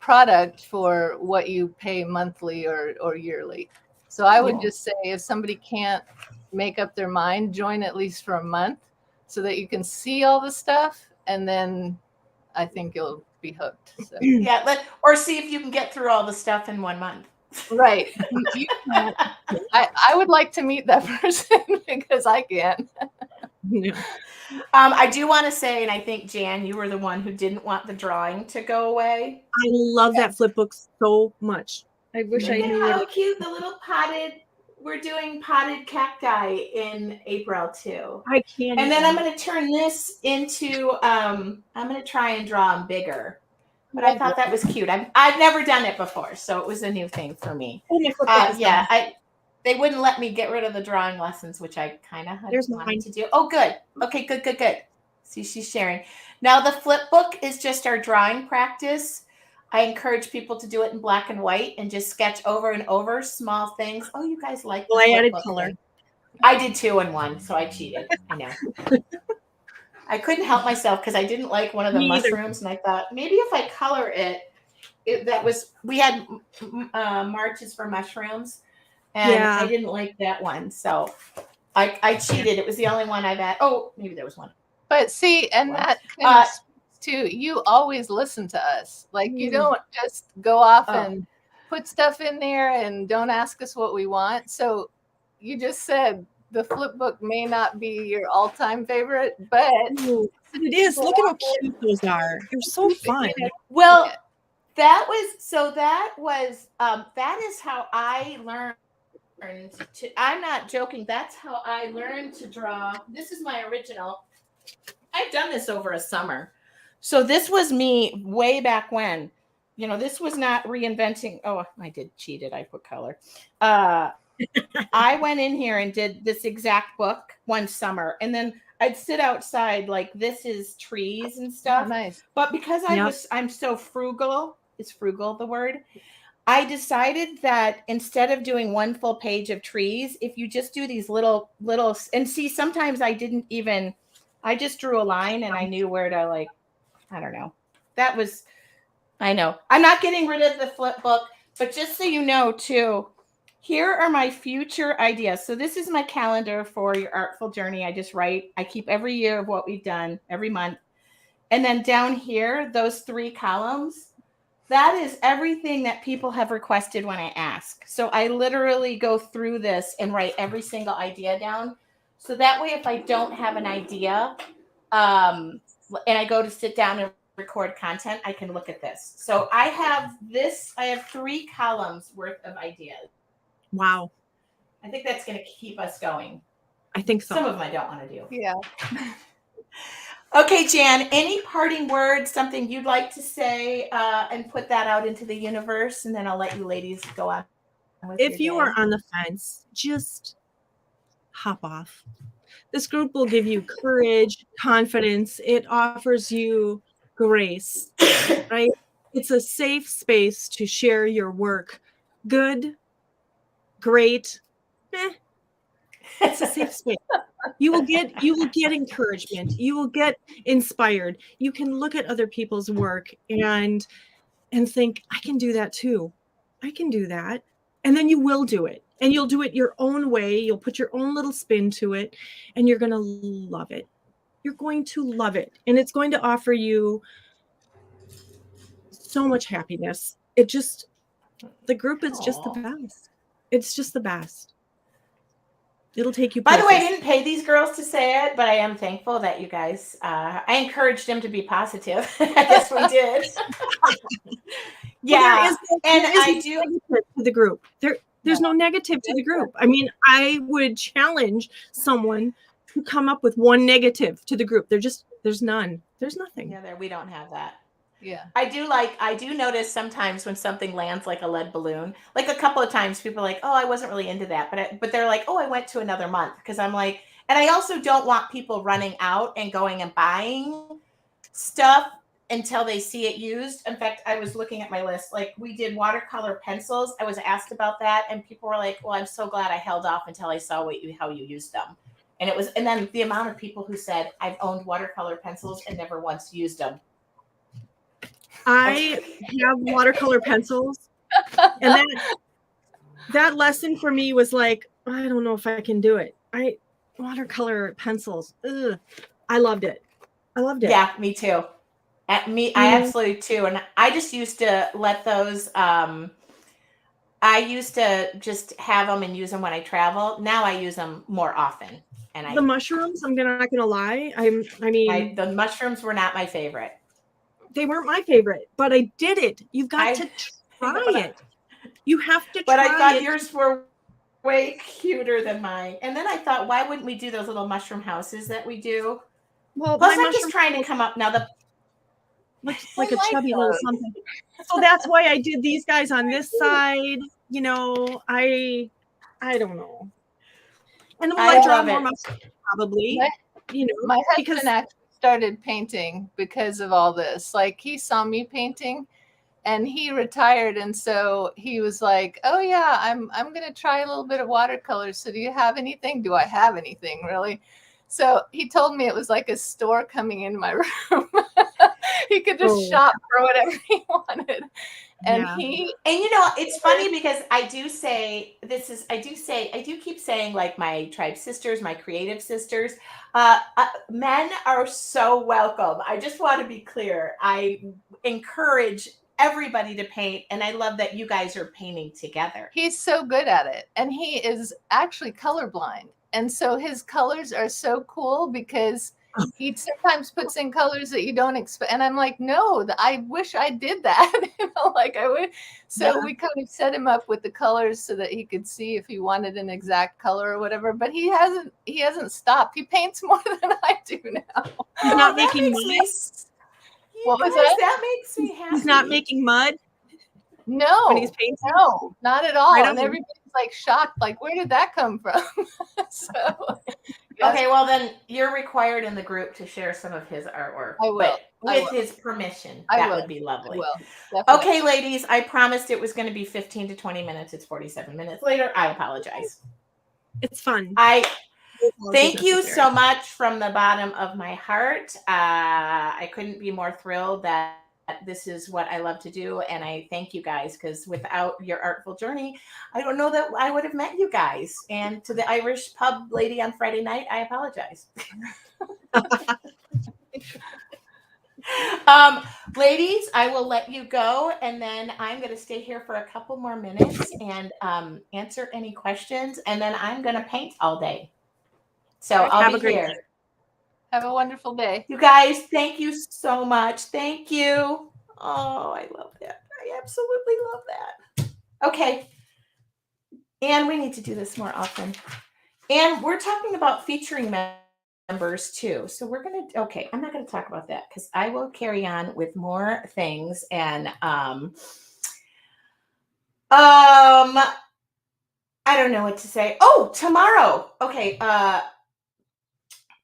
product for what you pay monthly or yearly. So I would just say, if somebody can't make up their mind, join at least for a month so that you can see all the stuff, and then I think you'll be hooked. So. Yeah, or see if you can get through all the stuff in 1 month. Right. You can't. I would like to meet that person because I can. Yeah. I do want to say, and I think, Jan, you were the one who didn't want the drawing to go away. I love that flip book so much. I wish I knew how cute the little we're doing potted cacti in April too. I can't. And then I'm going to turn this into, I'm going to try and draw them bigger. But I thought that was cute. I've never done it before, so it was a new thing for me. They wouldn't let me get rid of the drawing lessons, which I kind of had wanted to do. Oh, good. Okay, good. See, she's sharing. Now the flip book is just our drawing practice. I encourage people to do it in black and white and just sketch over and over small things. Oh, you guys like the Well, I flip added book color. thing. I did 2 in 1, so I cheated. I know. I couldn't help myself because I didn't like one of the Me either. mushrooms, and I thought maybe if I color we had marches for mushrooms, and Yeah. I didn't like that one, so I cheated. It was the only one I've had. Oh, maybe there was one. But see, and Well, that kind of speaks to you always listen to us. Like you don't just go off and put stuff in there and don't ask us what we want. So you just said the flip book may not be your all-time favorite, but Ooh, it is. Look at how cute those are. They're so fun. Well, that is how I learned to, I'm not joking. That's how I learned to draw. This is my original. I've done this over a summer. So this was me way back when. You know, this was not reinventing. Oh, I did cheated. I put color. I went in here and did this exact book one summer. And then I'd sit outside like this is trees and stuff. Oh, nice. But because I'm so frugal, is frugal the word? I decided that instead of doing one full page of trees, if you just do these little, and see, sometimes I just drew a line and I knew where to, like, I don't know. I know. I'm not getting rid of the flip book, but just so you know too, here are my future ideas. So this is my calendar for your artful journey. I just write. I keep every year of what we've done every month. And then down here, those 3 columns, that is everything that people have requested when I ask. So I literally go through this and write every single idea down. So that way, if I don't have an idea, and I go to sit down and record content, I can look at this. So I have 3 columns worth of ideas. Wow. I think that's going to keep us going. I think so. Some of them I don't want to do. Yeah. Okay, Jan, any parting words, something you'd like to say and put that out into the universe, and then I'll let you ladies go on. If you are on the fence, just hop off. This group will give you courage, confidence. It offers you grace, right? It's a safe space to share your work. Good, great, It's a safe space. You will get encouragement. You will get inspired. You can look at other people's work and think, I can do that too. I can do that. And then you will do it. And you'll do it your own way. You'll put your own little spin to it, and you're going to love it. You're going to love it. And it's going to offer you so much happiness. The group is just the best. It's just the best. It'll take you places. By the way, I didn't pay these girls to say it, but I am thankful that you guys, I encouraged them to be positive. I guess we did. Yeah. I do to the group. There's no negative to the group. I mean, I would challenge someone to come up with one negative to the group. There's none. There's nothing. Yeah, we don't have that. Yeah. I do notice sometimes when something lands like a lead balloon, like a couple of times people are like, oh, I wasn't really into that. But they're like, oh, I went to another month. Because I'm like, and I also don't want people running out and going and buying stuff until they see it used. In fact, I was looking at my list, like we did watercolor pencils. I was asked about that. And people were like, well, I'm so glad I held off until I saw how you used them. And then the amount of people who said, I've owned watercolor pencils and never once used them. I have watercolor pencils, and that lesson for me was like, I don't know if I can do it. Watercolor pencils. Ugh. I loved it. Yeah, me too. I absolutely too. And I just used to let those. I used to just have them and use them when I travel. Now I use them more often. And the mushrooms, I'm not gonna lie. The mushrooms were not my favorite. They weren't my favorite, but I did it. You've got to try it. You have to try it. But I thought yours were way cuter than mine. And then I thought, why wouldn't we do those little mushroom houses that we do? Well, plus I'm just trying to come up now. Looks like a chubby little something. So that's why I did these guys on this side. You know, I don't know. And will I draw more mushrooms? Probably. My husband actually started painting because of all this. Like he saw me painting and he retired. And so he was like, oh yeah, I'm going to try a little bit of watercolor. So do you have anything? Do I have anything really? So he told me it was like a store coming in my room. He could just shop for whatever he wanted. And it's funny because I do keep saying like my tribe sisters, my creative sisters, men are so welcome. I just want to be clear. I encourage everybody to paint, and I love that you guys are painting together. He's so good at it, and he is actually colorblind. And so his colors are so cool because he sometimes puts in colors that you don't expect. And I'm like, no, I wish I did that. Like I would. So we kind of set him up with the colors so that he could see if he wanted an exact color or whatever. But he hasn't stopped. He paints more than I do now. He's not making mud. What was that? That makes me happy. He's not making mud. No, when he's painting? No, not at all. Right and everybody's like shocked, like, where did that come from? So, yes. Okay, well then you're required in the group to share some of his artwork. I will. With his permission. That would be lovely. Okay, ladies, I promised it was going to be 15 to 20 minutes. It's 47 minutes later. I apologize. It's fun. Thank you so much from the bottom of my heart. I couldn't be more thrilled that this is what I love to do. And I thank you guys, because without your artful journey, I don't know that I would have met you guys. And to the Irish pub lady on Friday night, I apologize. Ladies, I will let you go, and then I'm going to stay here for a couple more minutes and answer any questions, and then I'm going to paint all day. So I'll be here. Have a wonderful day. You guys, thank you so much. Thank you. Oh, I love that. I absolutely love that. Okay. And we need to do this more often. And we're talking about featuring members too. So we're going to, okay, I'm not going to talk about that because I will carry on with more things. And I don't know what to say. Oh, tomorrow. Okay.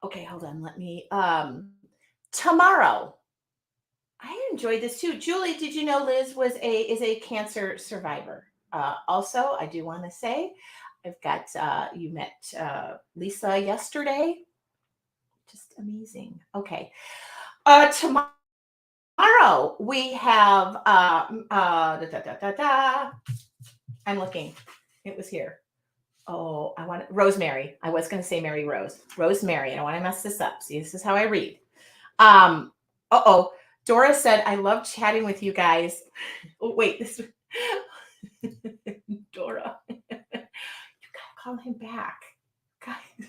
Okay, hold on. Let me, tomorrow. I enjoyed this too. Julie, did you know Liz is a cancer survivor? Also, I do want to say, I've got, you met Lisa yesterday. Just amazing. Okay. Tomorrow we have, I'm looking. It was here. Oh, I want Rosemary. I was going to say Mary Rose. Rosemary. I don't want to mess this up. See, this is how I read. Dora said, I love chatting with you guys. Oh, wait. This Dora. You got to call him back. Guys.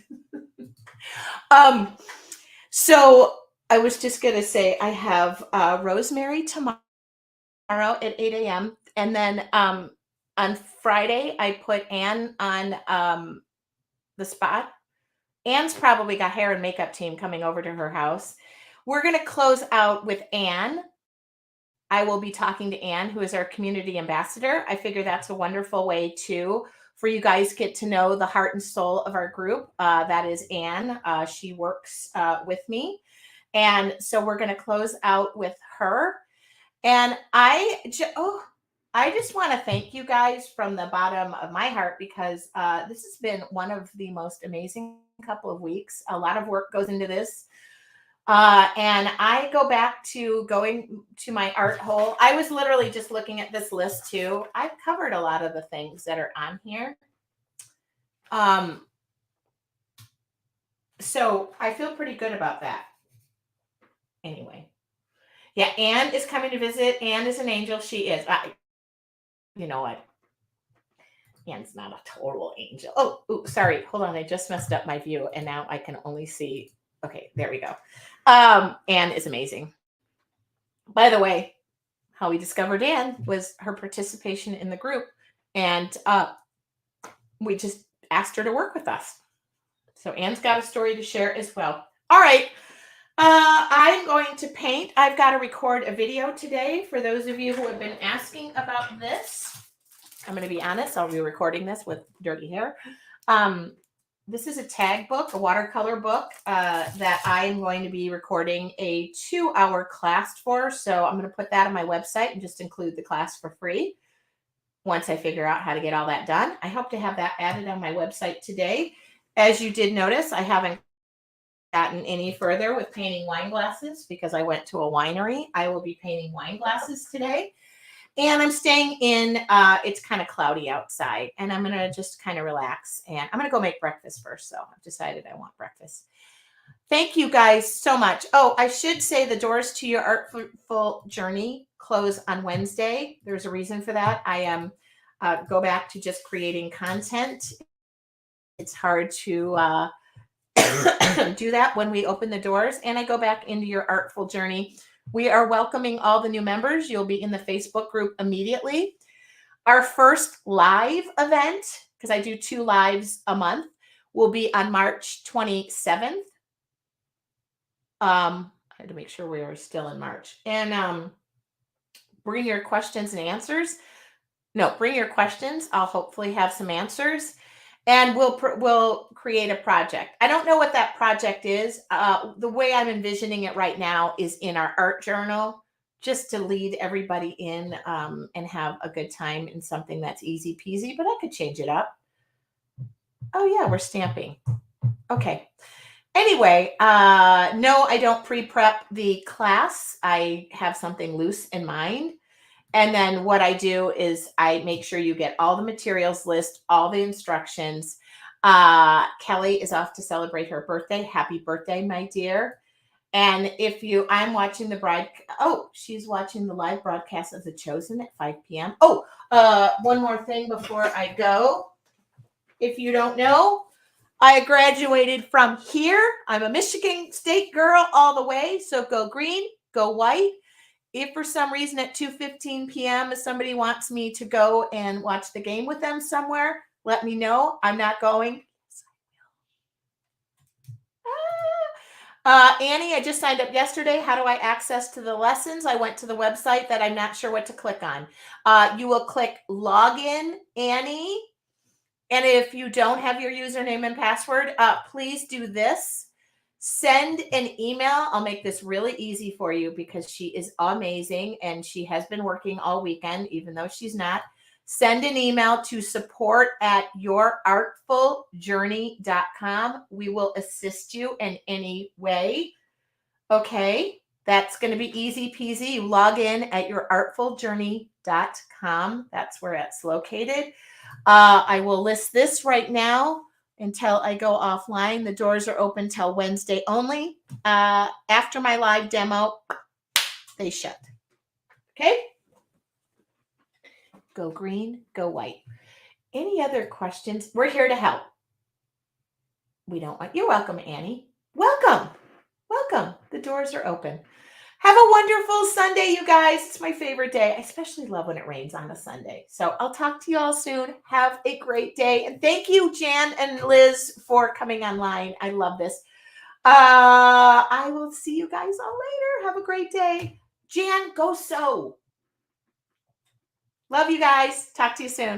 So I was just going to say I have Rosemary tomorrow at 8 a.m. And then on Friday, I put Anne on the spot. Anne's probably got hair and makeup team coming over to her house. We're going to close out with Anne. I will be talking to Anne, who is our community ambassador. I figure that's a wonderful way too for you guys to get to know the heart and soul of our group. That is Anne. She works with me. And so we're going to close out with her. And I just want to thank you guys from the bottom of my heart, because this has been one of the most amazing couple of weeks. A lot of work goes into this. And I go back to going to my art hole. I was literally just looking at this list too. I've covered a lot of the things that are on here. So I feel pretty good about that. Anyway. Yeah, Anne is coming to visit. Anne is an angel. She is. You know what? Anne's not a total angel. Oh, sorry. Hold on. I just messed up my view, and now I can only see. Okay, there we go. Anne is amazing. By the way, how we discovered Anne was her participation in the group, and we just asked her to work with us. So Anne's got a story to share as well. All right. I'm going to paint. I've got to record a video today for those of you who have been asking about this. I'm going to be honest. I'll be recording this with dirty hair. this is a tag book, a watercolor book that I am going to be recording a 2-hour class for. So I'm going to put that on my website and just include the class for free once I figure out how to get all that done. I hope to have that added on my website today. As you did notice, I haven't gotten any further with painting wine glasses because I went to a winery. I will be painting wine glasses today. And I'm staying in, it's kind of cloudy outside, and I'm going to just kind of relax. And I'm going to go make breakfast first. So I've decided I want breakfast. Thank you guys so much. Oh, I should say the doors to your Artful journey close on Wednesday. There's a reason for that. I am go back to just creating content. It's hard to do that when we open the doors, and I go back into your Artful journey. We are welcoming all the new members. You'll be in the Facebook group immediately. Our first live event, because I do 2 lives a month, will be on March 27th. I had to make sure we were still in March. And bring your questions and answers. No, bring your questions. I'll hopefully have some answers. And we'll create a project. I don't know what that project is. The way I'm envisioning it right now is in our art journal, just to lead everybody in and have a good time in something that's easy peasy, but I could change it up. Oh yeah, we're stamping. Okay. Anyway, no, I don't pre-prep the class. I have something loose in mind. And then what I do is I make sure you get all the materials list, all the instructions. Kelly is off to celebrate her birthday. Happy birthday, my dear. And I'm watching she's watching the live broadcast of The Chosen at 5 p.m. Oh, one more thing before I go. If you don't know, I graduated from here. I'm a Michigan State girl all the way. So go green, go white. If for some reason at 2:15 p.m. somebody wants me to go and watch the game with them somewhere, let me know. I'm not going. Annie, I just signed up yesterday. How do I access to the lessons? I went to the website that I'm not sure what to click on. You will click login, Annie. And if you don't have your username and password, please do this. Send an email. I'll make this really easy for you because she is amazing and she has been working all weekend, even though she's not. Send an email to support@yourartfuljourney.com. We will assist you in any way. Okay, that's going to be easy peasy. You log in at yourartfuljourney.com. That's where it's located. I will list this right now until I go offline. The doors are open till Wednesday only. After my live demo, they shut. Okay? Go green, go white. Any other questions? We're here to help. You're welcome, Annie. Welcome. Welcome. The doors are open. Have a wonderful Sunday, you guys. It's my favorite day. I especially love when it rains on a Sunday. So I'll talk to you all soon. Have a great day. And thank you, Jan and Liz, for coming online. I love this. I will see you guys all later. Have a great day. Jan, go sew. Love you guys. Talk to you soon.